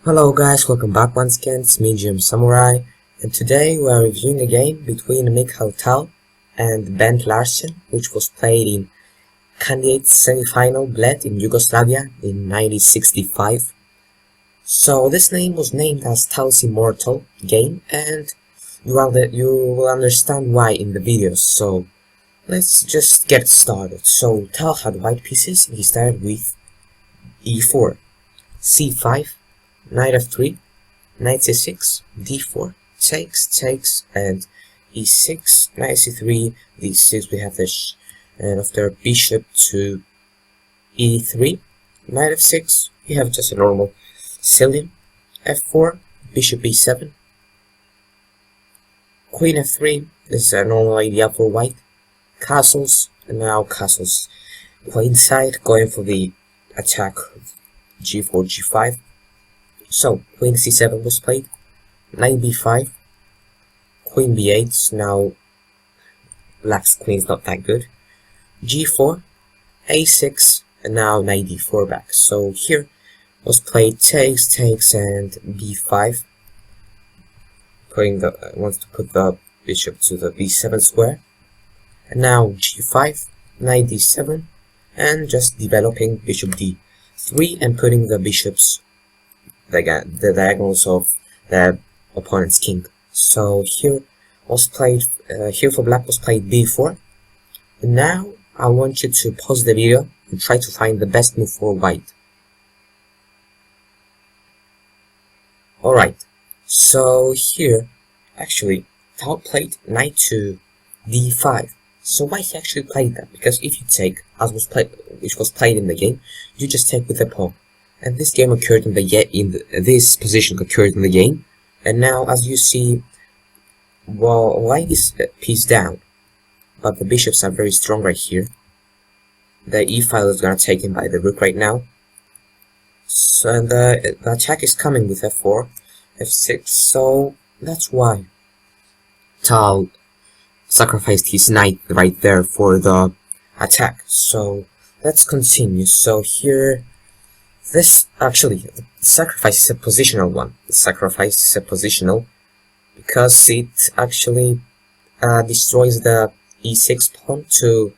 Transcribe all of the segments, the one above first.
Hello guys, welcome back once again, it's me Jim Samurai, and today we are reviewing a game between Mikhail and Larsen, which was played in candidate semi-final Bled in Yugoslavia in 1965. So this name was named as Tal's Immortal game, and you will understand why in the videos. So let's just get started. So Tal had white pieces, and he started with e4, c5, knight f3, knight c6, d4, takes, and e6, knight c3, d6. We have this, and after bishop to e3, knight f6, we have just a normal Sicilian, f4, bishop e7, queen f3. This is a normal idea for white. Castles, and now castles queenside, going for the attack g4, g5. So, queen c7 was played, knight b5, queen b8, now black's queen is not that good, g4, a6, and now knight d4 back. So here was played takes, and b5, wants to put the bishop to the b7 square, and now g5, knight d7, and just developing bishop d3 and putting the bishops the diagonals of the opponent's king. So here for black was played b4. And now I want you to pause the video and try to find the best move for white. Alright, so here actually Tal played knight to d5. So why he actually played that? Because if you take, which was played in the game, you just take with the pawn. And this game occurred this position occurred in the game, and now as you see, well, white is piece down, but the bishops are very strong right here. The e-file is gonna take him by the rook right now. So the attack is coming with f4, f6. So that's why Tal sacrificed his knight right there for the attack. So let's continue. So here. This actually, the sacrifice is a positional one. The sacrifice is a positional because it actually destroys the e6 pawn to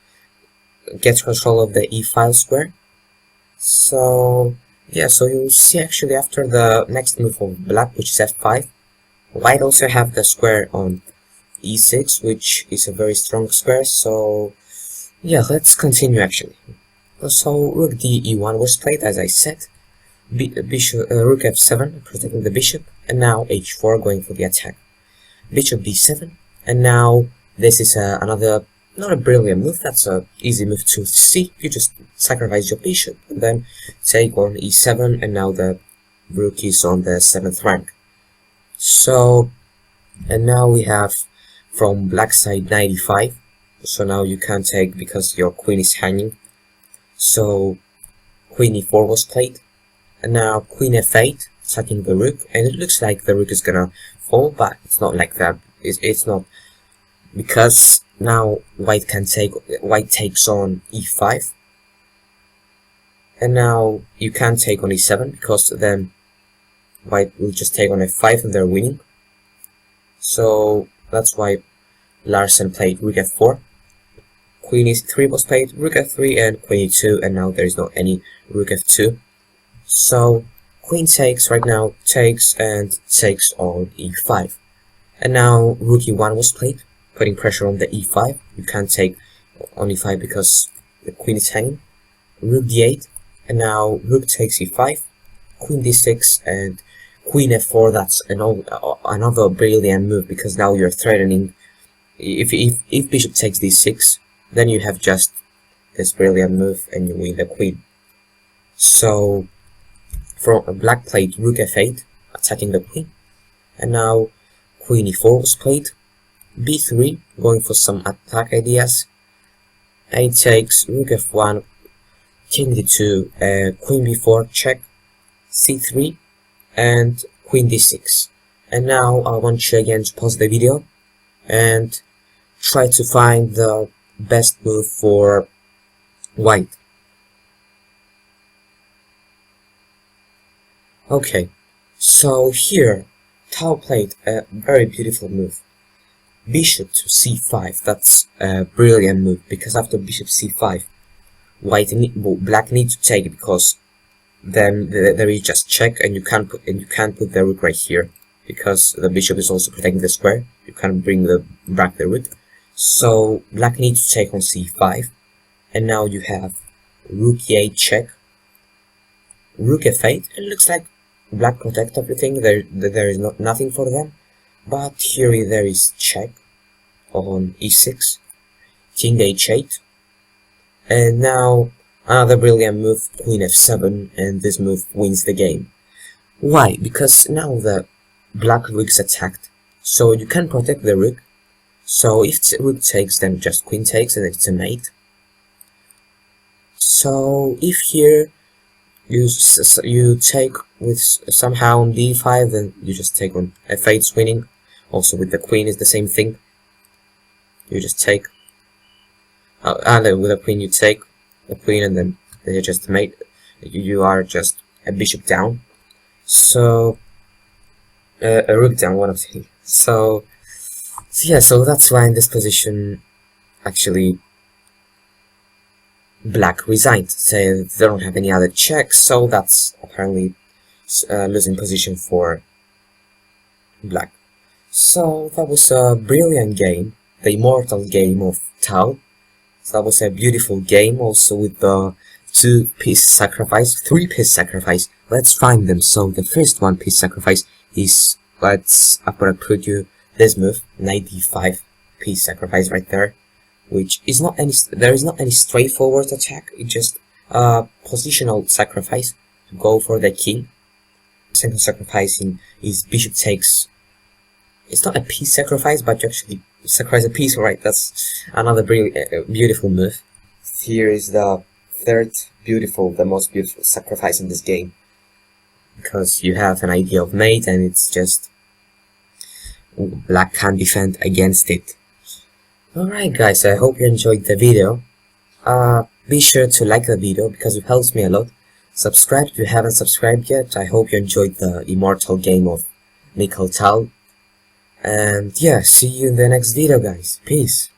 get control of the e5 square. So yeah, so you'll see actually after the next move of black, which is f5, white also have the square on e6, which is a very strong square. So yeah, let's continue actually. So rook d1 was played, as I said, rook f7 protecting the bishop, and now h4 going for the attack, bishop d7, and now this is another, not a brilliant move, that's a easy move to see. You just sacrifice your bishop and then take on e7, and now the rook is on the 7th rank. So, and now we have from black side 95, so now you can't take because your queen is hanging. So queen e4 was played, and now queen f8 attacking the rook, and it looks like the rook is gonna fall, but it's not like that. It's not, because now white takes on e5, and now you can't take on e7 because then white will just take on f5 and they're winning. So that's why Larsen played rook f4. Queen e3 was played, rook f3 and queen e2, and now there is not any rook f2. So queen takes right now, takes and takes on e5. And now rook e1 was played, putting pressure on the e5. You can't take on e5 because the queen is hanging. Rook d8, and now rook takes e5, queen d6 and queen f4. That's another brilliant move, because now you're threatening. If bishop takes d6, then you have just this brilliant move and you win the queen. So from black played rook f8 attacking the queen, and now queen e4 was played, b3 going for some attack ideas, a takes, rook f1, king d2, queen b4 check, c3 and queen d6. And now I want you again to pause the video and try to find the best move for white. Okay, So here, Tau played a very beautiful move. Bishop to c5, that's a brilliant move, because after bishop c5, black needs to take, because then there is just check, and you can't put the rook right here, because the bishop is also protecting the square. You can't bring back the rook. So black needs to take on c5, and now you have rook e8 check, rook f8, and it looks like black protect everything. There is nothing for them, but here there is check on e6, king h8, and now another brilliant move, queen f7, and this move wins the game. Why? Because now the black rook is attacked, so you can protect the rook. So if the rook takes, then just queen takes, and it's a mate. So if here you take with somehow on d5, then you just take on f8's winning. Also with the queen is the same thing. You just take, and then with the queen you take the queen, and then you just mate. You are just a bishop down. So a rook down, one of the. So yeah, so that's why in this position, actually, black resigned. Say they don't have any other checks, so that's apparently losing position for black. So that was a brilliant game, the Immortal game of Tau. So that was a beautiful game, also with the 2-piece sacrifice, 3-piece sacrifice. Let's find them. So the first 1-piece sacrifice is, I'm gonna put you this move, knight d5, piece sacrifice right there, which is not any, there is not any straightforward attack, it's just a positional sacrifice to go for the king. Second sacrificing is bishop takes. It's not a piece sacrifice, but you actually sacrifice a piece, right? That's another beautiful move. Here is the third the most beautiful sacrifice in this game, because you have an idea of mate, and it's just black can't defend against it. Alright guys, I hope you enjoyed the video. Be sure to like the video because it helps me a lot. Subscribe if you haven't subscribed yet. I hope you enjoyed the Immortal game of Mikhail. And yeah, see you in the next video guys. Peace.